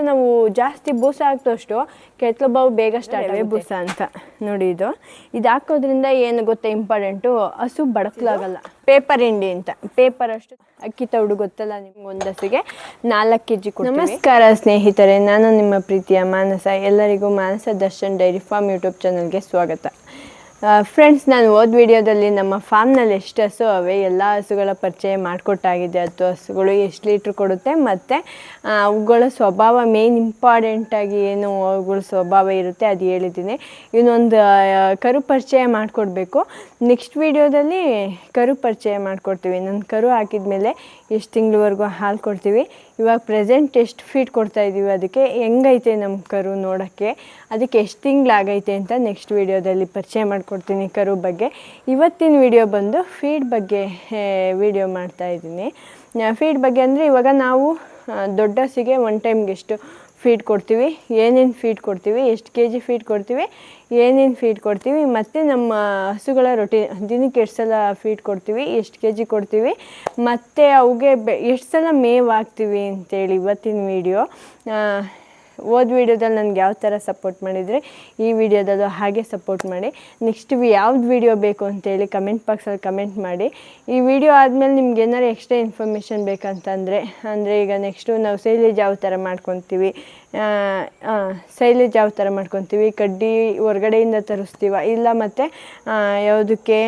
ನಾವು ಜಾಸ್ತಿ ಬೂಸ ಹಾಕ್ದಷ್ಟು ಕೆತ್ತಲು ಬಾವು ಬೇಗ ಸ್ಟಾರ್ಟ್ ಆಗುತ್ತೆ. ಬೂಸ ಅಂತ ನೋಡಿ, ಇದು ಹಾಕೋದ್ರಿಂದ ಏನು ಗೊತ್ತಾ ಇಂಪಾರ್ಟೆಂಟು, ಹಸು ಬಡಕಲಾಗಲ್ಲ. ಪೇಪರ್ ಹಿಂಡಿ ಅಂತ, ಪೇಪರ್ ಅಷ್ಟು ಅಕ್ಕಿ ತೌಡು ಗೊತ್ತಲ್ಲ ನಿಮ್ಗೆ, ಒಂದು ಹಸಿಗೆ 4 kg ಕೊಡ್ತೀವಿ. ನಮಸ್ಕಾರ ಸ್ನೇಹಿತರೆ, ನಾನು ನಿಮ್ಮ ಪ್ರೀತಿಯ ಮಾನಸ. ಎಲ್ಲರಿಗೂ ಮಾನಸ ದರ್ಶನ್ ಡೈರಿ ಫಾರ್ಮ್ ಯೂಟ್ಯೂಬ್ ಚಾನಲ್ಗೆ ಸ್ವಾಗತ. ಫ್ರೆಂಡ್ಸ್, ನಾನು ವಿಡಿಯೋದಲ್ಲಿ ನಮ್ಮ ಫಾರ್ಮ್ನಲ್ಲಿ ಎಷ್ಟು ಹಸು ಅವೆ ಎಲ್ಲ ಹಸುಗಳ ಪರಿಚಯ ಮಾಡಿಕೊಟ್ಟಾಗಿದೆ. 10 ಹಸುಗಳು ಎಷ್ಟು ಲೀಟ್ರ್ ಕೊಡುತ್ತೆ ಮತ್ತು ಅವುಗಳ ಸ್ವಭಾವ, ಮೇನ್ ಇಂಪಾರ್ಟೆಂಟಾಗಿ ಏನು ಅವುಗಳ ಸ್ವಭಾವ ಇರುತ್ತೆ ಅದು ಹೇಳಿದ್ದೀನಿ. ಇನ್ನೊಂದು ಕರು ಪರಿಚಯ ಮಾಡಿಕೊಡ್ಬೇಕು. ನೆಕ್ಸ್ಟ್ ವಿಡಿಯೋದಲ್ಲಿ ಕರು ಪರಿಚಯ ಮಾಡಿಕೊಡ್ತೀವಿ. ನನ್ನ ಕರು ಹಾಕಿದ ಮೇಲೆ ಎಷ್ಟು ತಿಂಗಳವರೆಗೂ ಹಾಲು ಕೊಡ್ತೀವಿ, ಇವಾಗ ಪ್ರೆಸೆಂಟ್ ಎಷ್ಟು ಫೀಡ್ ಕೊಡ್ತಾಯಿದ್ದೀವಿ, ಅದಕ್ಕೆ ಹೆಂಗೈತೆ ನಮ್ಮ ಕರು ನೋಡೋಕ್ಕೆ, ಅದಕ್ಕೆ ಎಷ್ಟು ತಿಂಗಳಾಗೈತೆ ಅಂತ ನೆಕ್ಸ್ಟ್ ವಿಡಿಯೋದಲ್ಲಿ ಪರಿಚಯ ಮಾಡಿಕೊಡ್ತೀನಿ ಕರು ಬಗ್ಗೆ. ಇವತ್ತಿನ ವಿಡಿಯೋ ಬಂದು ಫೀಡ್ ಬಗ್ಗೆ ವಿಡಿಯೋ ಮಾಡ್ತಾಯಿದ್ದೀನಿ. ಫೀಡ್ ಬಗ್ಗೆ ಅಂದರೆ ಇವಾಗ ನಾವು ದೊಡ್ಡ ಹಸಿಗೆ ಒನ್ ಟೈಮ್ಗೆ ಎಷ್ಟು ಫೀಡ್ ಕೊಡ್ತೀವಿ, ಏನೇನು ಫೀಡ್ ಕೊಡ್ತೀವಿ, ಎಷ್ಟು kg ಫೀಡ್ ಕೊಡ್ತೀವಿ, ಏನೇನು ಫೀಡ್ ಕೊಡ್ತೀವಿ, ಮತ್ತು ನಮ್ಮ ಹಸುಗಳ ದಿನಕ್ಕೆ ಎಷ್ಟು ಸಲ ಫೀಡ್ ಕೊಡ್ತೀವಿ, ಎಷ್ಟು kg ಕೊಡ್ತೀವಿ, ಮತ್ತು ಅವುಗೆ ಎಷ್ಟು ಸಲ ಮೇವು ಹಾಕ್ತೀವಿ ಅಂತೇಳಿ ಇವತ್ತಿನ ವಿಡಿಯೋ. ವಿಡಿಯೋದಲ್ಲಿ ನನಗೆ ಯಾವ ಥರ ಸಪೋರ್ಟ್ ಮಾಡಿದರೆ ಈ ವಿಡಿಯೋದಲ್ಲೂ ಹಾಗೆ ಸಪೋರ್ಟ್ ಮಾಡಿ. ನೆಕ್ಸ್ಟ್ ಯಾವ್ದು ವಿಡಿಯೋ ಬೇಕು ಅಂತೇಳಿ ಕಮೆಂಟ್ ಬಾಕ್ಸಲ್ಲಿ ಕಮೆಂಟ್ ಮಾಡಿ. ಈ ವಿಡಿಯೋ ಆದಮೇಲೆ ನಿಮ್ಗೆ ಏನಾರು ಎಕ್ಸ್ಟ್ರಾ ಇನ್ಫಾರ್ಮೇಷನ್ ಬೇಕಂತಂದರೆ, ಅಂದರೆ ಈಗ ನೆಕ್ಸ್ಟು ನಾವು ಸೈಲೇಜ್ ಯಾವ ಥರ ಮಾಡ್ಕೊತೀವಿ, ಸೈಲೇಜ್ ಯಾವ ಥರ ಮಾಡ್ಕೊತೀವಿ, ಕಡ್ಡಿ ಹೊರಗಡೆಯಿಂದ ತರಿಸ್ತೀವ ಇಲ್ಲ, ಮತ್ತು ಯಾವುದಕ್ಕೆ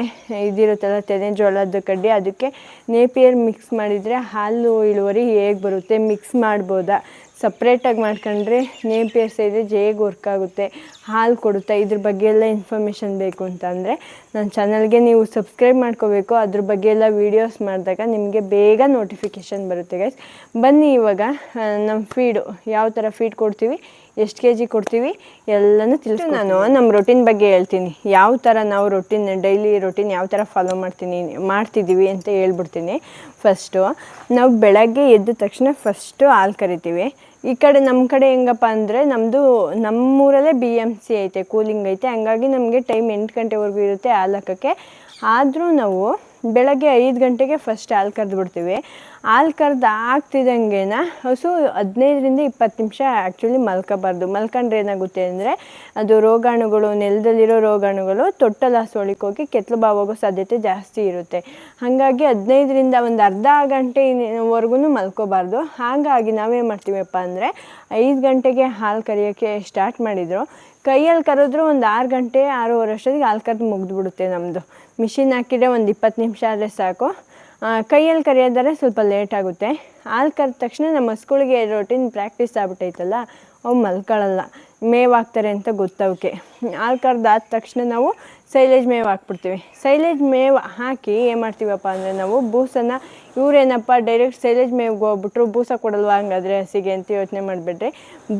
ಇದಿರುತ್ತಲ್ಲ ತೆನೆ ಜೋಳದ ಕಡ್ಡಿ, ಅದಕ್ಕೆ ನೇಪಿಯರ್ ಮಿಕ್ಸ್ ಮಾಡಿದರೆ ಹಾಲು ಇಳುವರಿ ಹೇಗೆ ಬರುತ್ತೆ, ಮಿಕ್ಸ್ ಮಾಡ್ಬೋದಾ, ಸಪ್ರೇಟಾಗಿ ಮಾಡ್ಕೊಂಡ್ರೆ ನೇಪಿಯರ್ ಸೈಲೇಜ್ ಹೇಗೆ ವರ್ಕ್ ಆಗುತ್ತೆ, ಹಾಲು ಕೊಡುತ್ತಾ, ಇದ್ರ ಬಗ್ಗೆ ಎಲ್ಲ ಇನ್ಫಾರ್ಮೇಷನ್ ಬೇಕು ಅಂತಂದರೆ ನನ್ನ ಚಾನಲ್ಗೆ ನೀವು ಸಬ್ಸ್ಕ್ರೈಬ್ ಮಾಡ್ಕೋಬೇಕು. ಅದ್ರ ಬಗ್ಗೆ ಎಲ್ಲ ವೀಡಿಯೋಸ್ ಮಾಡಿದಾಗ ನಿಮಗೆ ಬೇಗ ನೋಟಿಫಿಕೇಷನ್ ಬರುತ್ತೆ ಗೈಸ್. ಬನ್ನಿ ಇವಾಗ ನಮ್ಮ ಫೀಡು ಯಾವ ಥರ ಫೀಡ್ ಕೊಡ್ತೀವಿ, ಎಷ್ಟು kg ಕೊಡ್ತೀವಿ ಎಲ್ಲನೂ ತಿಳಿಸಿ. ನಾನು ನಮ್ಮ ರೊಟೀನ್ ಬಗ್ಗೆ ಹೇಳ್ತೀನಿ, ಯಾವ ಥರ ನಾವು ಡೈಲಿ ರೊಟೀನ್ ಯಾವ ಥರ ಫಾಲೋ ಮಾಡ್ತಿದ್ದೀವಿ ಅಂತ ಹೇಳ್ಬಿಡ್ತೀನಿ. ಫಸ್ಟು ನಾವು ಬೆಳಗ್ಗೆ ಎದ್ದ ತಕ್ಷಣ ಫಸ್ಟು ಹಾಲು ಕರಿತೀವಿ. ಈ ಕಡೆ ನಮ್ಮ ಕಡೆ ಹೆಂಗಪ್ಪ ಅಂದರೆ ನಮ್ಮೂರಲ್ಲೇ BMC ಐತೆ, ಕೂಲಿಂಗ್ ಐತೆ, ಹಂಗಾಗಿ ನಮಗೆ ಟೈಮ್ 8 ಗಂಟೆವರೆಗೂ ಇರುತ್ತೆ ಹಾಲು ಹಾಕೋಕ್ಕೆ. ಆದರೂ ನಾವು ಬೆಳಗ್ಗೆ 5 ಗಂಟೆಗೆ ಫಸ್ಟ್ ಹಾಲು ಕರೆದ್ಬಿಡ್ತೀವಿ. ಹಾಲು ಕರೆದು ಆಗ್ತಿದ್ದಂಗೆ ಹಸು 15ರಿಂದ 20 ನಿಮಿಷ ಆ್ಯಕ್ಚುಲಿ ಮಲ್ಕೋಬಾರ್ದು. ಮಲ್ಕೊಂಡ್ರೆ ಏನಾಗುತ್ತೆ ಅಂದರೆ ಅದು ರೋಗಾಣುಗಳು, ನೆಲದಲ್ಲಿರೋ ರೋಗಾಣುಗಳು ತೊಟ್ಟಲ ಸೋಳಿಕೋಗಿ ಕೆತ್ತಲು ಬಾವಾಗೋ ಸಾಧ್ಯತೆ ಜಾಸ್ತಿ ಇರುತ್ತೆ. ಹಾಗಾಗಿ 15ರಿಂದ ಒಂದು ಅರ್ಧ ಗಂಟೆವರೆಗೂ ಮಲ್ಕೋಬಾರ್ದು. ಹಾಗಾಗಿ ನಾವೇನು ಮಾಡ್ತೀವಪ್ಪ ಅಂದರೆ 5 ಗಂಟೆಗೆ ಹಾಲು ಕರಿಯೋಕ್ಕೆ ಸ್ಟಾರ್ಟ್ ಮಾಡಿದ್ರು, ಕೈಯಲ್ಲಿ ಕರೆದ್ರೂ ಒಂದು 6 ಗಂಟೆ 6:15 ಅಷ್ಟೊತ್ತಿಗೆ ಹಾಲು ಕರೆದು ಮುಗಿದ್ಬಿಡುತ್ತೆ ನಮ್ಮದು. ಮಿಷಿನ್ ಹಾಕಿದರೆ ಒಂದು 20 ನಿಮಿಷ ಆದರೆ ಸಾಕು. ಕೈಯಲ್ಲಿ ಕರೆಯೋದಾದ್ರೆ ಸ್ವಲ್ಪ ಲೇಟ್ ಆಗುತ್ತೆ. ಹಾಲು ಕರೆದ ತಕ್ಷಣ ನಮ್ಮ ಹಸುಗಳಿಗೆ ರೊಟೀನ್ ಪ್ರಾಕ್ಟೀಸ್ ಆಗ್ಬಿಟ್ಟೈತಲ್ಲ, ಅವು ಮಲ್ಕೊಳ್ಳಲ್ಲ, ಮೇವು ಹಾಕ್ತಾರೆ ಅಂತ ಗೊತ್ತವಕ್ಕೆ. ಹಾಲು ಕರೆದಾದ ತಕ್ಷಣ ನಾವು ಸೈಲೇಜ್ ಮೇವು ಹಾಕ್ಬಿಡ್ತೀವಿ. ಸೈಲೇಜ್ ಮೇವು ಹಾಕಿ ಏನು ಮಾಡ್ತೀವಪ್ಪ ಅಂದರೆ ನಾವು ಬೂಸನ್ನು, ಇವರೇನಪ್ಪ ಡೈರೆಕ್ಟ್ ಸೈಲೇಜ್ ಮೇವಿಗೆ ಹೋಗ್ಬಿಟ್ರು ಬೂಸ ಕೊಡಲ್ವ ಹಂಗಾದರೆ ಹಸಿಗೆ ಅಂತ ಯೋಚನೆ ಮಾಡಿಬಿಟ್ರೆ,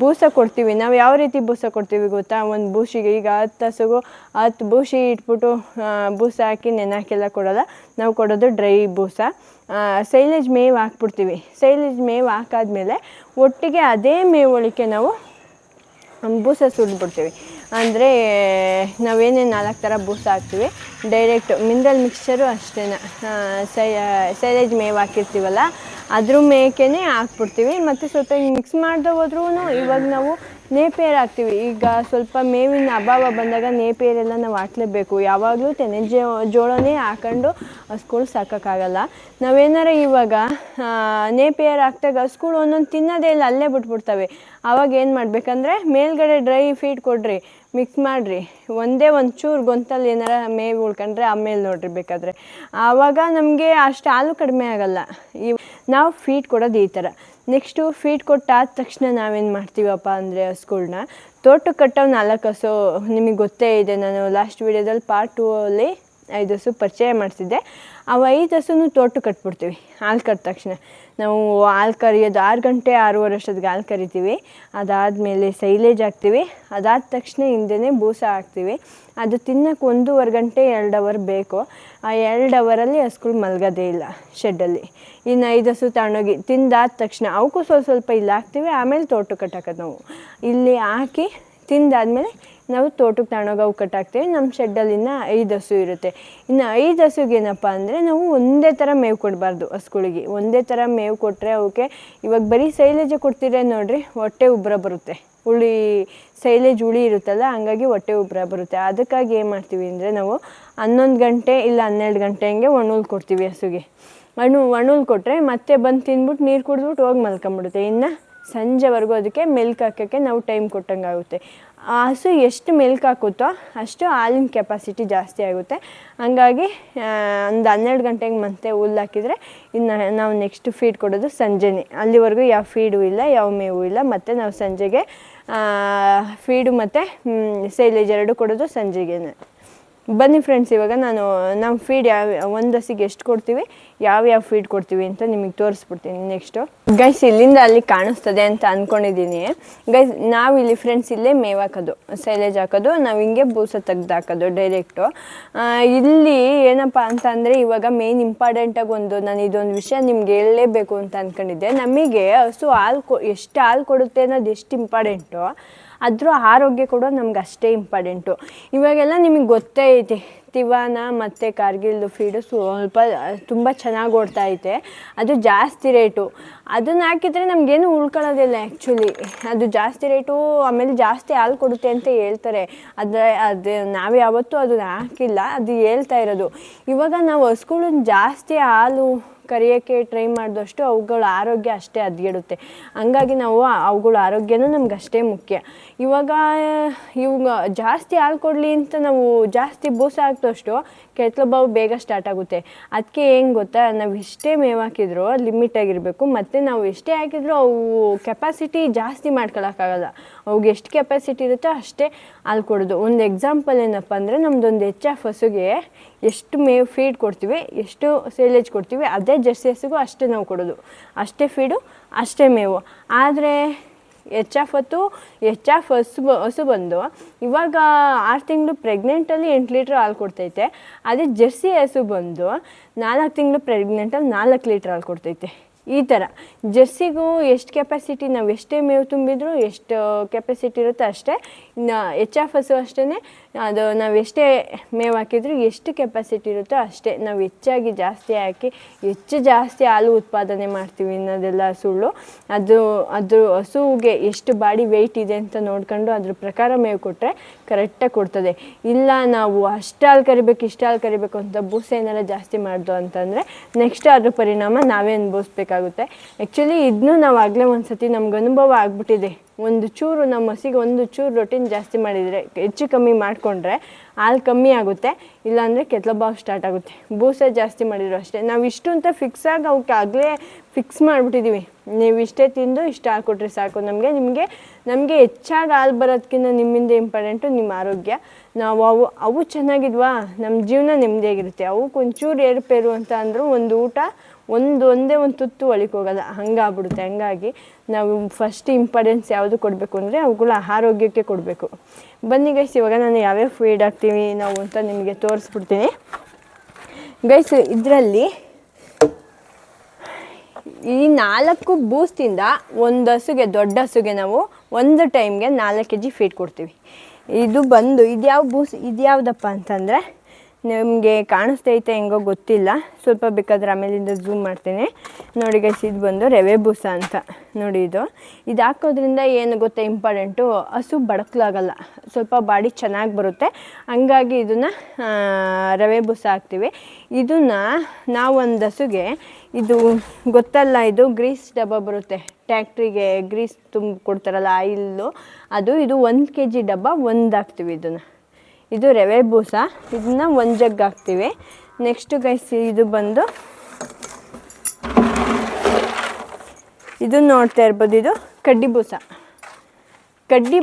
ಬೂಸ ಕೊಡ್ತೀವಿ. ನಾವು ಯಾವ ರೀತಿ ಬೂಸ ಕೊಡ್ತೀವಿ ಗೊತ್ತಾ, ಒಂದು ಬೂಸಿಗೆ ಈಗ 10 ಹಸುಗೂ 10 ಬೂಸಿ ಇಟ್ಬಿಟ್ಟು ಬೂಸ ಹಾಕಿ ನೆನಾಕೆಲ್ಲ ಕೊಡೋಲ್ಲ, ನಾವು ಕೊಡೋದು ಡ್ರೈ ಬೂಸ. ಸೈಲೇಜ್ ಮೇವು ಹಾಕ್ಬಿಡ್ತೀವಿ. ಸೈಲೇಜ್ ಮೇವು ಹಾಕಾದ್ಮೇಲೆ ಒಟ್ಟಿಗೆ ಅದೇ ಮೇವೊಳಿಕೆ ನಾವು ಬೂಸ ಸುರಿದ್ಬಿಡ್ತೀವಿ. ಅಂದರೆ ನಾವೇನೇನು 4 ಥರ ಬೂಸ ಹಾಕ್ತೀವಿ, ಡೈರೆಕ್ಟ್ ಮಿನರಲ್ ಮಿಕ್ಸ್ಚರು ಅಷ್ಟೇ, ಸೈಲೇಜ್ ಮೇವು ಹಾಕಿರ್ತೀವಲ್ಲ ಅದ್ರ ಮೇಕೆನೇ ಹಾಕ್ಬಿಡ್ತೀವಿ. ಮತ್ತು ಸ್ವಲ್ಪ ಮಿಕ್ಸ್ ಮಾಡದೆ ಹೋದ್ರೂ ಇವಾಗ ನಾವು ನೇಪಿಯರ್ ಹಾಕ್ತೀವಿ. ಈಗ ಸ್ವಲ್ಪ ಮೇವಿನ ಅಭಾವ ಬಂದಾಗ ನೇಪಿಯರೆಲ್ಲ ನಾವು ಹಾಕ್ಲೇಬೇಕು. ಯಾವಾಗಲೂ ತೆನೆ ಜೋಳನೇ ಹಾಕೊಂಡು ಹಸ್ಗಳು ಸಾಕೋಕ್ಕಾಗಲ್ಲ. ನಾವೇನಾರ ಇವಾಗ ನೇಪಿಯರ್ ಹಾಕ್ದಾಗ ಹಸ್ಗಳು ಒಂದೊಂದು ತಿನ್ನೋದೇ ಇಲ್ಲ, ಅಲ್ಲೇ ಬಿಟ್ಬಿಡ್ತವೆ. ಆವಾಗ ಏನು ಮಾಡಬೇಕಂದ್ರೆ ಮೇಲ್ಗಡೆ ಡ್ರೈ ಫೀಡ್ ಕೊಡ್ರಿ, ಮಿಕ್ಸ್ ಮಾಡಿರಿ, ಒಂದೇ ಒಂದು ಚೂರು ಗೊಂತಲ್ಲಿ ಏನಾರ ಮೇವು ಉಳ್ಕೊಂಡ್ರೆ ಆಮೇಲೆ ನೋಡ್ರಿ ಬೇಕಾದರೆ, ಆವಾಗ ನಮಗೆ ಅಷ್ಟು ಹಾಲು ಕಡಿಮೆ ಆಗೋಲ್ಲ. ನಾವು ಫೀಡ್ ಕೊಡೋದು ಈ ಥರ. ನೆಕ್ಸ್ಟು ಫೀಡ್ ಕೊಟ್ಟಾದ ತಕ್ಷಣ ನಾವೇನು ಮಾಡ್ತೀವಪ್ಪ ಅಂದರೆ ಹಸುಗಳ್ನ ತೋಟಕ್ಕೆ ಕಟ್ಟೋ 4 ಹಸು ನಿಮಗೆ ಗೊತ್ತೇ ಇದೆ. ನಾನು ಲಾಸ್ಟ್ ವೀಡಿಯೋದಲ್ಲಿ ಪಾರ್ಟ್ 2 ಅಲ್ಲಿ 5 ಹಸು ಪರಿಚಯ ಮಾಡಿಸಿದ್ದೆ. ಅವು 5 ಹಸುನು ತೋಟಕ್ಕೆ ಕಟ್ಬಿಡ್ತೀವಿ. ಹಾಲು ಕರೆದ ತಕ್ಷಣ ನಾವು ಹಾಲು ಕರಿಯೋದು 6 ಗಂಟೆ 6:15 ಅಷ್ಟೊತ್ತಿಗೆ ಹಾಲು ಕರಿತೀವಿ. ಅದಾದಮೇಲೆ ಸೈಲೇಜ್ ಹಾಕ್ತೀವಿ. ಅದಾದ ತಕ್ಷಣ ಹಿಂದೆಯೇ ಬೂಸ ಹಾಕ್ತೀವಿ. ಅದು ತಿನ್ನೋಕ್ಕೆ 1.5 ಗಂಟೆ 2 ಅವರ್ ಬೇಕು. ಆ 2 ಅವರಲ್ಲಿ ಹಸುಗಳು ಮಲಗೋದೇ ಇಲ್ಲ ಶೆಡ್ಡಲ್ಲಿ. ಇನ್ನು 5 ಹಸು ತಗೊಂಡೋಗಿ ತಿಂದಾದ ತಕ್ಷಣ ಅವಕ್ಕೂ ಸ್ವಲ್ಪ ಇಲ್ಲಿ ಹಾಕ್ತೀವಿ. ಆಮೇಲೆ ತೋಟಕ್ಕೆ ಕಟ್ಟಾಕೋದು ನಾವು ಇಲ್ಲಿ ಹಾಕಿ ತಿಂದಾದ್ಮೇಲೆ ನಾವು ತೋಟಕ್ಕೆ ತಗೊಂಡೋಗಿ ಅವು ಕಟ್ಟಾಕ್ತೀವಿ. ನಮ್ಮ ಶೆಡ್ಡಲ್ಲಿ ಇನ್ನು 5 ಹಸು ಇರುತ್ತೆ. ಇನ್ನು 5 ಹಸುಗೆ ಏನಪ್ಪ ಅಂದರೆ ನಾವು ಒಂದೇ ಥರ ಮೇವು ಕೊಡಬಾರ್ದು. ಹಸುಗಳಿಗೆ ಒಂದೇ ಥರ ಮೇವು ಕೊಟ್ಟರೆ ಅವಕ್ಕೆ ಇವಾಗ ಬರೀ ಸೈಲೇಜೇ ಕೊಡ್ತೀರ ನೋಡಿರಿ, ಹೊಟ್ಟೆ ಉಬ್ಬರ ಬರುತ್ತೆ. ಸೈಲೇಜ್ ಹುಳಿ ಇರುತ್ತಲ್ಲ, ಹಂಗಾಗಿ ಹೊಟ್ಟೆ ಉಬ್ಬರ ಬರುತ್ತೆ. ಅದಕ್ಕಾಗಿ ಏನು ಮಾಡ್ತೀವಿ ಅಂದರೆ ನಾವು 11 ಗಂಟೆ ಇಲ್ಲ 12 ಗಂಟೆ ಹಂಗೆ ಒಣಹುಲ್ ಕೊಡ್ತೀವಿ ಹಸುಗೆ. ಒಣಹುಲ್ ಕೊಟ್ಟರೆ ಮತ್ತೆ ಬಂದು ತಿಂದ್ಬಿಟ್ಟು ನೀರು ಕುಡಿದ್ಬಿಟ್ಟು ಹೋಗಿ ಮಲ್ಕೊಂಬಿಡುತ್ತೆ. ಇನ್ನು ಸಂಜೆವರೆಗೂ ಅದಕ್ಕೆ ಮೆಲ್ಕ್ ಹಾಕೋಕ್ಕೆ ನಾವು ಟೈಮ್ ಕೊಟ್ಟಂಗೆ ಆಗುತ್ತೆ. ಆ ಹಸು ಎಷ್ಟು ಮೆಲ್ಕ್ ಹಾಕುತ್ತೋ ಅಷ್ಟು ಹಾಲಿನ ಕೆಪಾಸಿಟಿ ಜಾಸ್ತಿ ಆಗುತ್ತೆ. ಹಂಗಾಗಿ ಒಂದು 12 ಗಂಟೆಗೆ ಮತ್ತೆ ಹುಲ್ಲು ಹಾಕಿದರೆ ಇನ್ನು ನಾವು ನೆಕ್ಸ್ಟ್ ಫೀಡ್ ಕೊಡೋದು ಸಂಜೆನೇ. ಅಲ್ಲಿವರೆಗೂ ಯಾವ ಫೀಡು ಇಲ್ಲ, ಯಾವ ಮೇವು ಇಲ್ಲ. ಮತ್ತು ನಾವು ಸಂಜೆಗೆ ಫೀಡು ಮತ್ತು ಸೈಲೇಜ್ 2 ಕೊಡೋದು ಸಂಜೆಗೇನೆ. ಬನ್ನಿ ಫ್ರೆಂಡ್ಸ್, ಇವಾಗ ನಾವು ಫೀಡ್ ಒಂದು ಹಸಿಗೆ ಎಷ್ಟು ಕೊಡ್ತೀವಿ, ಯಾವ ಫೀಡ್ ಕೊಡ್ತೀವಿ ಅಂತ ನಿಮಗೆ ತೋರಿಸ್ಬಿಡ್ತೀನಿ ನೆಕ್ಸ್ಟು. ಗೈಸ್, ಇಲ್ಲಿಂದ ಅಲ್ಲಿ ಕಾಣಿಸ್ತದೆ ಅಂತ ಅಂದ್ಕೊಂಡಿದ್ದೀನಿ. ಗೈಸ್, ನಾವಿಲ್ಲಿ ಫ್ರೆಂಡ್ಸ್ ಇಲ್ಲೇ ಮೇವು ಹಾಕೋದು, ಸೈಲೇಜ್ ಹಾಕೋದು, ನಾವು ಹಿಂಗೆ ಬೂಸ ತೆಗ್ದು ಹಾಕೋದು ಡೈರೆಕ್ಟು. ಇಲ್ಲಿ ಏನಪ್ಪ ಅಂತ ಅಂದರೆ ಇವಾಗ ಮೇನ್ ಇಂಪಾರ್ಟೆಂಟಾಗಿ ನಾನು ಇದೊಂದು ವಿಷಯ ನಿಮ್ಗೆ ಹೇಳಲೇಬೇಕು ಅಂತ ಅಂದ್ಕೊಂಡಿದ್ದೆ. ನಮಗೆ ಹಸು ಎಷ್ಟು ಹಾಲು ಕೊಡುತ್ತೆ ಅನ್ನೋದು ಎಷ್ಟು ಇಂಪಾರ್ಟೆಂಟು, ಅದ್ರ ಆರೋಗ್ಯ ಕೂಡ ನಮ್ಗೆ ಅಷ್ಟೇ ಇಂಪಾರ್ಟೆಂಟು. ಇವಾಗೆಲ್ಲ ನಿಮಗೆ ಗೊತ್ತೇ ಐತೆ, ತಿವಾನ ಮತ್ತು ಕಾರ್ಗಿಲ್ದು ಫೀಡು ತುಂಬ ಚೆನ್ನಾಗಿ ಓಡ್ತಾ ಐತೆ. ಅದು ಜಾಸ್ತಿ ರೇಟು. ಅದನ್ನು ಹಾಕಿದರೆ ನಮಗೇನು ಉಳ್ಕೊಳ್ಳೋದಿಲ್ಲ ಆ್ಯಕ್ಚುಲಿ. ಅದು ಜಾಸ್ತಿ ರೇಟು, ಆಮೇಲೆ ಜಾಸ್ತಿ ಹಾಲು ಕೊಡುತ್ತೆ ಅಂತ ಹೇಳ್ತಾರೆ. ಅದು ನಾವು ಯಾವತ್ತೂ ಅದನ್ನು ಹಾಕಿಲ್ಲ, ಅದು ಹೇಳ್ತಾ ಇರೋದು. ಇವಾಗ ನಾವು ಹಸುಗಳನ್ನ ಜಾಸ್ತಿ ಹಾಲು ಕರಿಯೋಕ್ಕೆ ಟ್ರೈ ಮಾಡಿದಷ್ಟು ಅವುಗಳ ಆರೋಗ್ಯ ಅಷ್ಟೇ ಹದಗೆಡುತ್ತೆ. ಹಂಗಾಗಿ ನಾವು ಅವುಗಳ ಆರೋಗ್ಯನೂ ನಮ್ಗೆ ಅಷ್ಟೇ ಮುಖ್ಯ. ಇವಾಗ ಜಾಸ್ತಿ ಹಾಲು ಕೊಡಲಿ ಅಂತ ನಾವು ಜಾಸ್ತಿ ಬೂಸ ಹಾಕಿದಷ್ಟು ಕೆಟ್ಲಬಾವು ಬೇಗ ಸ್ಟಾರ್ಟ್ ಆಗುತ್ತೆ. ಅದಕ್ಕೆ ಏನು ಗೊತ್ತಾ, ನಾವು ಎಷ್ಟೇ ಮೇವು ಹಾಕಿದ್ರು ಲಿಮಿಟಾಗಿರಬೇಕು. ಮತ್ತು ನಾವು ಎಷ್ಟೇ ಹಾಕಿದ್ರು ಅವು ಕೆಪಾಸಿಟಿ ಜಾಸ್ತಿ ಮಾಡ್ಕೊಳಕ್ಕಾಗಲ್ಲ. ಅವುಗೆ ಎಷ್ಟು ಕೆಪಾಸಿಟಿ ಇರುತ್ತೋ ಅಷ್ಟೇ ಹಾಲು ಕೊಡೋದು. ಒಂದು ಎಕ್ಸಾಂಪಲ್ ಏನಪ್ಪ ಅಂದರೆ, ನಮ್ಮದೊಂದು HF ಹಸುಗೆ ಎಷ್ಟು ಮೇವು ಫೀಡ್ ಕೊಡ್ತೀವಿ, ಎಷ್ಟು ಸೈಲೇಜ್ ಕೊಡ್ತೀವಿ, ಅದೇ ಜರ್ಸಿ ಹಸುಗೂ ಅಷ್ಟೇ ನಾವು ಕೊಡೋದು. ಅಷ್ಟೇ ಫೀಡು, ಅಷ್ಟೇ ಮೇವು. ಆದರೆ HF ಹಸು ಬಂದು ಇವಾಗ 6 ತಿಂಗಳು ಪ್ರೆಗ್ನೆಂಟಲ್ಲಿ 8 ಲೀಟ್ರ್ ಹಾಲು ಕೊಡ್ತೈತೆ. ಅದೇ ಜರ್ಸಿ ಹಸು ಬಂದು 4 ತಿಂಗಳು ಪ್ರೆಗ್ನೆಂಟಲ್ಲಿ 4 ಲೀಟ್ರ್ ಹಾಲು ಕೊಡ್ತೈತೆ. ಈ ಥರ ಜರ್ಸಿಗೂ ಎಷ್ಟು ಕೆಪಾಸಿಟಿ, ನಾವು ಎಷ್ಟೇ ಮೇವು ತುಂಬಿದ್ರು ಎಷ್ಟು ಕೆಪಾಸಿಟಿ ಇರುತ್ತೋ ಅಷ್ಟೇ. ಇನ್ನು HF ಹಸು ಅಷ್ಟೇ, ಅದು ನಾವು ಎಷ್ಟೇ ಮೇವು ಹಾಕಿದ್ರು ಎಷ್ಟು ಕೆಪಾಸಿಟಿ ಇರುತ್ತೋ ಅಷ್ಟೇ. ನಾವು ಹೆಚ್ಚಾಗಿ ಜಾಸ್ತಿ ಹಾಕಿ ಜಾಸ್ತಿ ಹಾಲು ಉತ್ಪಾದನೆ ಮಾಡ್ತೀವಿ ಅನ್ನೋದೆಲ್ಲ ಸುಳ್ಳು. ಅದು ಹಸುವಿಗೆ ಎಷ್ಟು ಬಾಡಿ ವೆಯ್ಟ್ ಇದೆ ಅಂತ ನೋಡ್ಕೊಂಡು ಅದ್ರ ಪ್ರಕಾರ ಮೇವು ಕೊಟ್ಟರೆ ಕರೆಕ್ಟಾಗಿ ಕೊಡ್ತದೆ. ಇಲ್ಲ ನಾವು ಅಷ್ಟು ಹಾಲು ಕರಿಬೇಕು, ಇಷ್ಟು ಹಾಲು ಕರಿಬೇಕು ಅಂತ ಬೂಸ ಏನಾರ ಜಾಸ್ತಿ ಮಾಡ್ದು ಅಂತಂದರೆ ನೆಕ್ಸ್ಟ್ ಅದ್ರ ಪರಿಣಾಮ ನಾವೇ ಅನುಭವಿಸ್ಬೇಕಾಗುತ್ತೆ. ಆ್ಯಕ್ಚುಲಿ ಇದನ್ನು ನಾವು ಆಗಲೇ ಒಂದು ಸತಿ ನಮ್ಗೆ ಅನುಭವ ಆಗ್ಬಿಟ್ಟಿದೆ. ಒಂದು ಚೂರು ನಮ್ಮ ಹಸಿಗೆ ಒಂದು ಚೂರು ರೊಟ್ಟಿನ ಜಾಸ್ತಿ ಮಾಡಿದರೆ, ಹೆಚ್ಚು ಕಮ್ಮಿ ಮಾಡಿಕೊಂಡ್ರೆ ಹಾಲು ಕಮ್ಮಿ ಆಗುತ್ತೆ, ಇಲ್ಲಾಂದರೆ ಕೆಟ್ಲಬಾವು ಸ್ಟಾರ್ಟ್ ಆಗುತ್ತೆ. ಬೂಸ ಜಾಸ್ತಿ ಮಾಡಿದ್ರು ಅಷ್ಟೇ. ನಾವು ಇಷ್ಟು ಅಂತ ಫಿಕ್ಸಾಗಿ ಅವಕ್ಕೆ ಆಗಲೇ ಫಿಕ್ಸ್ ಮಾಡಿಬಿಟ್ಟಿದ್ದೀವಿ. ನೀವು ಇಷ್ಟೇ ತಿಂದು ಇಷ್ಟು ಹಾಲು ಕೊಟ್ಟರೆ ಸಾಕು. ನಮಗೆ ಹೆಚ್ಚಾಗಿ ಹಾಲು ಬರೋದಕ್ಕಿಂತ ನಿಮ್ಮಿಂದ ಇಂಪಾರ್ಟೆಂಟು ನಿಮ್ಮ ಆರೋಗ್ಯ. ನಾವು ಅವು ಚೆನ್ನಾಗಿದ್ವಾ, ನಮ್ಮ ಜೀವನ ನೆಮ್ಮದಿಯಾಗಿರುತ್ತೆ. ಅವಕ್ಕೆ ಒಂಚೂರು ಏರುಪೇರು ಅಂತ ಅಂದರೂ ಒಂದು ಊಟ ಒಂದೇ ಒಂದು ತುತ್ತು ಒಳಗೆ ಹೋಗೋಲ್ಲ, ಹಂಗಾಗ್ಬಿಡುತ್ತೆ. ಹಂಗಾಗಿ ನಾವು ಫಸ್ಟ್ ಇಂಪಾರ್ಟೆನ್ಸ್ ಯಾವುದು ಕೊಡಬೇಕು ಅಂದರೆ ಅವುಗಳ ಆರೋಗ್ಯಕ್ಕೆ ಕೊಡಬೇಕು. ಬನ್ನಿ ಗೈಸ್, ಇವಾಗ ನಾನು ಯಾವ್ಯಾವ ಫೀಡ್ ಹಾಕ್ತೀವಿ ನಾವು ಅಂತ ನಿಮಗೆ ತೋರಿಸ್ಬಿಡ್ತೀನಿ. ಗೈಸ್, ಇದರಲ್ಲಿ ಈ 4 ಬೂಸ್ತಿಂದ ಒಂದು ಹಸುಗೆ, ದೊಡ್ಡ ಹಸುಗೆ ನಾವು ಒಂದು ಟೈಮ್ಗೆ 4 kg ಫೀಡ್ ಕೊಡ್ತೀವಿ. ಇದು ಇದ್ಯಾವುದಪ್ಪ ಅಂತಂದರೆ, ನಿಮಗೆ ಕಾಣಿಸ್ತೈತೆ ಹೆಂಗೋ ಗೊತ್ತಿಲ್ಲ, ಸ್ವಲ್ಪ ಬೇಕಾದ್ರೆ ಆಮೇಲಿಂದ ಝೂಮ್ ಮಾಡ್ತೀನಿ ನೋಡಿ ಗೈಸ್. ಇದು ಬಂದು ರವೆ ಬೂಸ ಅಂತ ನೋಡಿ. ಇದು ಹಾಕೋದ್ರಿಂದ ಏನು ಗೊತ್ತಾ ಇಂಪಾರ್ಟೆಂಟು, ಹಸು ಬಡಕಲಾಗಲ್ಲ, ಸ್ವಲ್ಪ ಬಾಡಿ ಚೆನ್ನಾಗಿ ಬರುತ್ತೆ. ಹಂಗಾಗಿ ಇದನ್ನು ರವೆ ಬೂಸ ಹಾಕ್ತೀವಿ. ಇದನ್ನು ನಾವು ಒಂದು ಹಸುಗೆ, ಇದು ಗೊತ್ತಲ್ಲ, ಇದು ಗ್ರೀಸ್ ಡಬ್ಬ ಬರುತ್ತೆ, ಟ್ಯಾಕ್ಟ್ರಿಗೆ ಗ್ರೀಸ್ ಕೊಡ್ತಾರಲ್ಲ ಆಯಿಲ್ಲು, ಇದು 1 kg ಡಬ್ಬ ಹಾಕ್ತೀವಿ. ಇದು ರವೆ ಬೂಸ, ಇದನ್ನ 1 ಜಗ್ ಹಾಕ್ತೀವಿ. ನೆಕ್ಸ್ಟು ಗೈಸ್, ಇದು ಬಂದು ಇದು ನೋಡ್ತಾ ಇರ್ಬೋದು, ಇದು ಕಡ್ಡಿ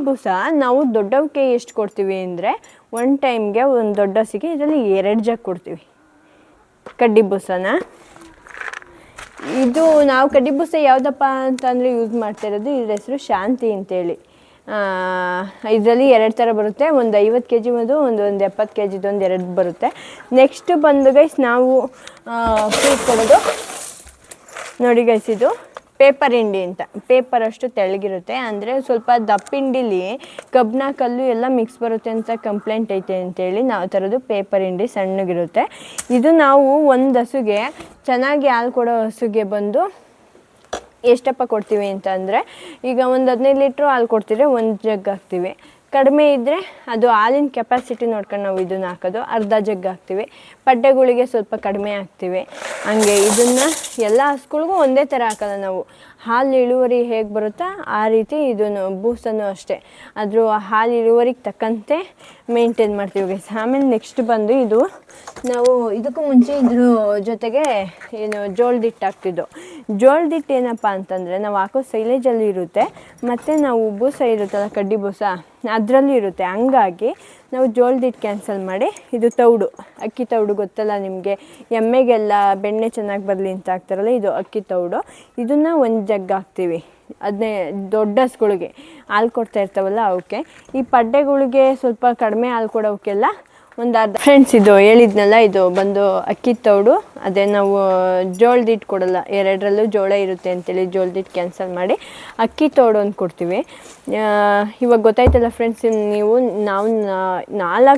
ಬೂಸ. ನಾವು ದೊಡ್ಡವಕ್ಕೆ ಎಷ್ಟು ಕೊಡ್ತೀವಿ ಅಂದರೆ, ಒಂದು ಟೈಮ್ಗೆ ಒಂದು ದೊಡ್ಡ ಹಸಿಗೆ ಇದರಲ್ಲಿ 2 ಜಗ್ ಕೊಡ್ತೀವಿ ಕಡ್ಡಿ ಬೂಸನ. ಇದು ನಾವು ಕಡ್ಡಿ ಬೂಸ ಯಾವುದಪ್ಪ ಅಂತಂದರೆ ಯೂಸ್ ಮಾಡ್ತಾ ಇರೋದು, ಇದ್ರ ಹೆಸರು ಶಾಂತಿ ಅಂತೇಳಿ. ಇದರಲ್ಲಿ 2 ಥರ ಬರುತ್ತೆ, ಒಂದು 50 kg ಒಂದು 70 kg 2 ಬರುತ್ತೆ. ನೆಕ್ಸ್ಟ್ ಬಂದು ಗೈಸ್, ನಾವು ಫೀಡ್ ಕೊಡೋದು ನೋಡಿ ಗೈಸ್, ಇದು ಪೇಪರ್ ಹಿಂಡಿ ಅಂತ, ಪೇಪರ್ ಅಷ್ಟು ತೆಳ್ಳಗಿರುತ್ತೆ. ಅಂದರೆ ಸ್ವಲ್ಪ ದಪ್ಪಿಂಡಿಲಿ ಕಬ್ಬಿಣ ಕಲ್ಲು ಎಲ್ಲ ಮಿಕ್ಸ್ ಬರುತ್ತೆ ಅಂತ ಕಂಪ್ಲೇಂಟ್ ಐತೆ ಅಂತೇಳಿ ನಾವು ತರೋದು ಪೇಪರ್ ಹಿಂಡಿ, ಸಣ್ಣಗಿರುತ್ತೆ. ಇದು ನಾವು ಒಂದು ಹಸುಗೆ, ಚೆನ್ನಾಗಿ ಹಾಲು ಕೊಡೋ ಹಸುಗೆ ಬಂದು ಎಷ್ಟಪ್ಪ ಕೊಡ್ತೀವಿ ಅಂತ ಅಂದರೆ, ಈಗ ಒಂದು 15 ಲೀಟ್ರು ಹಾಲು ಕೊಡ್ತಿದ್ರೆ ಒಂದು ಜಗ್ ಹಾಕ್ತೀವಿ. ಕಡಿಮೆ ಇದ್ದರೆ ಅದು ಹಾಲಿನ ಕೆಪಾಸಿಟಿ ನೋಡ್ಕೊಂಡು ನಾವು ಇದನ್ನು ಹಾಕೋದು, ಅರ್ಧ ಜಗ್ ಹಾಕ್ತೀವಿ. ಪಡ್ಡೆಗಳಿಗೆ ಸ್ವಲ್ಪ ಕಡಿಮೆ ಹಾಕ್ತೀವಿ. ಹಂಗೆ ಇದನ್ನು ಎಲ್ಲ ಹಸುಗಳಿಗೂ ಒಂದೇ ಥರ ಹಾಕೋಲ್ಲ ನಾವು. ಹಾಲು ಇಳುವರಿ ಹೇಗೆ ಬರುತ್ತೋ ಆ ರೀತಿ ಇದನ್ನು ಬೂಸನ್ನು ಅಷ್ಟೇ ಅದ್ರ ಹಾಲು ಇಳುವರಿಗೆ ತಕ್ಕಂತೆ ಮೇಂಟೈನ್ ಮಾಡ್ತೀವಿ ಗೈಸ್. ಆಮೇಲೆ ನೆಕ್ಸ್ಟ್ ಬಂದು ಇದು ನಾವು ಇದಕ್ಕೂ ಮುಂಚೆ ಇದ್ರ ಜೊತೆಗೆ ಏನು ಜೋಳದ ಹಿಟ್ಟು ಹಾಕ್ತಿದ್ದೋ. ಜೋಳದ ಹಿಟ್ಟು ಏನಪ್ಪ ಅಂತಂದರೆ ನಾವು ಹಾಕೋ ಸೈಲೇಜಲ್ಲಿ ಇರುತ್ತೆ, ಮತ್ತು ನಾವು ಬೂಸ ಇರುತ್ತಲ್ಲ ಕಡ್ಡಿ ಬೂಸ ಅದರಲ್ಲೂ ಇರುತ್ತೆ. ಹಂಗಾಗಿ ನಾವು ಜೋಳದ ಹಿಟ್ಟು ಕ್ಯಾನ್ಸಲ್ ಮಾಡಿ ಇದು ತೌಡು, ಅಕ್ಕಿ ತೌಡು ಗೊತ್ತಲ್ಲ ನಿಮಗೆ, ಎಮ್ಮೆಗೆಲ್ಲ ಬೆಣ್ಣೆ ಚೆನ್ನಾಗಿ ಬರಲಿ ಅಂತ ಹಾಕ್ತಾರಲ್ಲ, ಇದು ಅಕ್ಕಿ ತೌಡು. ಇದನ್ನು ಒಂದು ಜಗ್ ಹಾಕ್ತೀವಿ. ಅದನ್ನೇ ದೊಡ್ಡ ಹಸುಗಳಿಗೆ ಹಾಲು ಕೊಡ್ತಾ ಇರ್ತಾವಲ್ಲ ಅವಕ್ಕೆ. ಈ ಪಡ್ಡೆಗಳಿಗೆ ಸ್ವಲ್ಪ ಕಡಿಮೆ ಹಾಲು ಕೊಡೋವಕ್ಕೆಲ್ಲ ಒಂದು ಅರ್ಧ. ಫ್ರೆಂಡ್ಸ್, ಇದು ಹೇಳಿದ್ನಲ್ಲ, ಇದು ಬಂದು ಅಕ್ಕಿ ತೌಡು. ಅದೇ ನಾವು ಜೋಳದ ಹಿಟ್ಟು ಕೊಡೋಲ್ಲ, ಎರಡರಲ್ಲೂ ಜೋಳ ಇರುತ್ತೆ ಅಂತೇಳಿ ಜೋಳದ ಹಿಟ್ಟು ಕ್ಯಾನ್ಸಲ್ ಮಾಡಿ ಅಕ್ಕಿ ತೌಡು ಒಂದು ಕೊಡ್ತೀವಿ. ಇವಾಗ ಗೊತ್ತಾಯ್ತಲ್ಲ ಫ್ರೆಂಡ್ಸ್, ನಾವು 4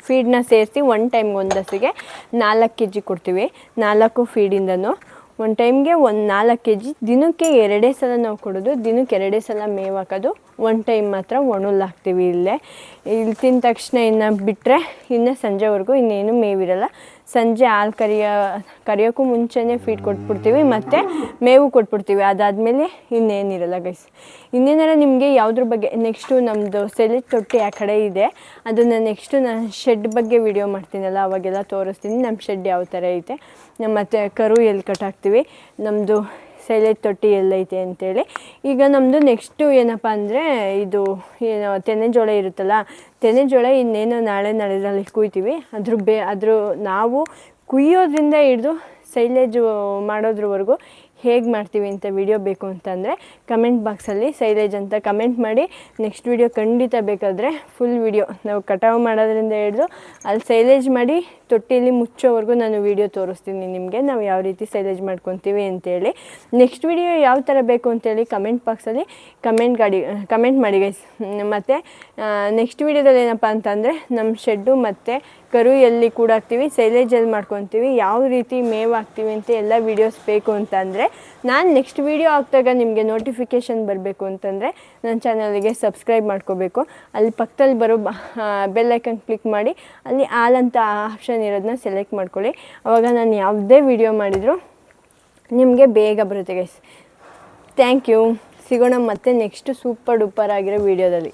ಫೀಡನ್ನ ಸೇರಿಸಿ ಒನ್ ಟೈಮ್ಗೆ ಒಂದು ಹಸಿಗೆ 4 kg ಕೊಡ್ತೀವಿ. 4 ಫೀಡಿಂದನೂ ಒಂದು ಟೈಮ್ಗೆ 4 kg. ದಿನಕ್ಕೆ 2 ಸಲ ನಾವು ಕೊಡೋದು, ದಿನಕ್ಕೆ 2 ಸಲ ಮೇವು ಹಾಕೋದು. ಒನ್ ಟೈಮ್ ಮಾತ್ರ ಒಣುಲ್ ಹಾಕ್ತೀವಿ. ಇಲ್ಲಿ ತಿಂದ ತಕ್ಷಣ ಇನ್ನು ಬಿಟ್ಟರೆ ಇನ್ನು ಸಂಜೆವರೆಗೂ ಇನ್ನೇನು ಮೇವಿರಲ್ಲ. ಸಂಜೆ ಹಾಲು ಕರಿಯೋಕ್ಕೂ ಮುಂಚೆನೇ ಫೀಡ್ ಕೊಟ್ಬಿಡ್ತೀವಿ, ಮತ್ತು ಮೇವು ಕೊಟ್ಬಿಡ್ತೀವಿ. ಅದಾದಮೇಲೆ ಇನ್ನೇನಿರಲ್ಲ ಗೈಸ್. ಇನ್ನೇನಾರ ನಿಮಗೆ ಯಾವುದ್ರ ಬಗ್ಗೆ ನೆಕ್ಸ್ಟು ನಮ್ಮದು ಸೈಲೇಜ್ ತೊಟ್ಟಿ ಆ ಕಡೆ ಇದೆ, ಅದನ್ನು ನೆಕ್ಸ್ಟು ನಾನು ಶೆಡ್ ಬಗ್ಗೆ ವಿಡಿಯೋ ಮಾಡ್ತೀನಲ್ಲ ಅವಾಗೆಲ್ಲ ತೋರಿಸ್ತೀನಿ. ನಮ್ಮ ಶೆಡ್ ಯಾವ ಥರ ಐತೆ, ಮತ್ತು ಕರು ಎಲ್ಲಿ ಕಟ್ಟಾಕ್ತೀವಿ, ನಮ್ಮದು ಸೈಲೇಜ್ ತೊಟ್ಟಿ ಎಲ್ಲೈತೆ ಅಂತೇಳಿ. ಈಗ ನಮ್ಮದು ನೆಕ್ಸ್ಟು ಏನಪ್ಪ ಅಂದರೆ, ಇದು ಏನು ತೆನೆ ಜೋಳ ಇರುತ್ತಲ್ಲ, ತೆನೆ ಜೋಳ ಇನ್ನೇನು ನಾಳೆದಲ್ಲಿ ಕುಯ್ತೀವಿ. ಅದ್ರ ನಾವು ಕುಯ್ಯೋದ್ರಿಂದ ಹಿಡ್ದು ಸೈಲೇಜು ಮಾಡೋದ್ರವರೆಗೂ ಹೇಗೆ ಮಾಡ್ತೀವಿ ಅಂತ ವಿಡಿಯೋ ಬೇಕು ಅಂತಂದರೆ ಕಮೆಂಟ್ ಬಾಕ್ಸಲ್ಲಿ ಸೈಲೇಜ್ ಅಂತ ಕಮೆಂಟ್ ಮಾಡಿ. ನೆಕ್ಸ್ಟ್ ವಿಡಿಯೋ ಖಂಡಿತ ಬೇಕಾದರೆ ಫುಲ್ ವಿಡಿಯೋ ನಾವು ಕಟಾವು ಮಾಡೋದ್ರಿಂದ ಹಿಡಿದು ಅಲ್ಲಿ ಸೈಲೇಜ್ ಮಾಡಿ ತೊಟ್ಟಿಲಿ ಮುಚ್ಚೋವರೆಗೂ ನಾನು ವಿಡಿಯೋ ತೋರಿಸ್ತೀನಿ ನಿಮಗೆ, ನಾವು ಯಾವ ರೀತಿ ಸೈಲೇಜ್ ಮಾಡ್ಕೊತೀವಿ ಅಂತೇಳಿ. ನೆಕ್ಸ್ಟ್ ವಿಡಿಯೋ ಯಾವ ಥರ ಬೇಕು ಅಂತೇಳಿ ಕಮೆಂಟ್ ಬಾಕ್ಸಲ್ಲಿ ಕಮೆಂಟ್ ಮಾಡಿ ಗೈಸ್. ಮತ್ತು ನೆಕ್ಸ್ಟ್ ವಿಡಿಯೋದಲ್ಲಿ ಏನಪ್ಪ ಅಂತಂದರೆ ನಮ್ಮ ಶೆಡ್ಡು ಮತ್ತು ಕರು ಎಲ್ಲಿ ಕೂಡಾಕ್ತೀವಿ, ಸೈಲೇಜ್ ಎಲ್ಲಿ ಮಾಡ್ಕೊತೀವಿ, ಯಾವ ರೀತಿ ಮೇವು ಹಾಕ್ತೀವಿ ಅಂತ ಎಲ್ಲ ವೀಡಿಯೋಸ್ ಬೇಕು ಅಂತಂದರೆ ನಾನು ನೆಕ್ಸ್ಟ್ ವೀಡಿಯೋ ಹಾಕಿದಾಗ ನಿಮಗೆ ನೋಟಿಫಿಕೇಷನ್ ಬರಬೇಕು ಅಂತಂದರೆ ನನ್ನ ಚಾನಲಿಗೆ ಸಬ್ಸ್ಕ್ರೈಬ್ ಮಾಡ್ಕೋಬೇಕು. ಅಲ್ಲಿ ಪಕ್ಕದಲ್ಲಿ ಬರೋ ಬೆಲ್ ಐಕನ್ ಕ್ಲಿಕ್ ಮಾಡಿ ಅಲ್ಲಿ ಆಲ್ ಅಂತ ಆಪ್ಷನ್ ಇರೋದನ್ನ ಸೆಲೆಕ್ಟ್ ಮಾಡ್ಕೊಳ್ಳಿ. ಆವಾಗ ನಾನು ಯಾವುದೇ ವೀಡಿಯೋ ಮಾಡಿದರೂ ನಿಮಗೆ ಬೇಗ ಬರುತ್ತೆ ಗೈಸ್. Thank you. ಸಿಗೋಣ ಮತ್ತೆ ನೆಕ್ಸ್ಟ್ ಸೂಪರ್ ಡೂಪರ್ ಆಗಿರೋ ವೀಡಿಯೋದಲ್ಲಿ.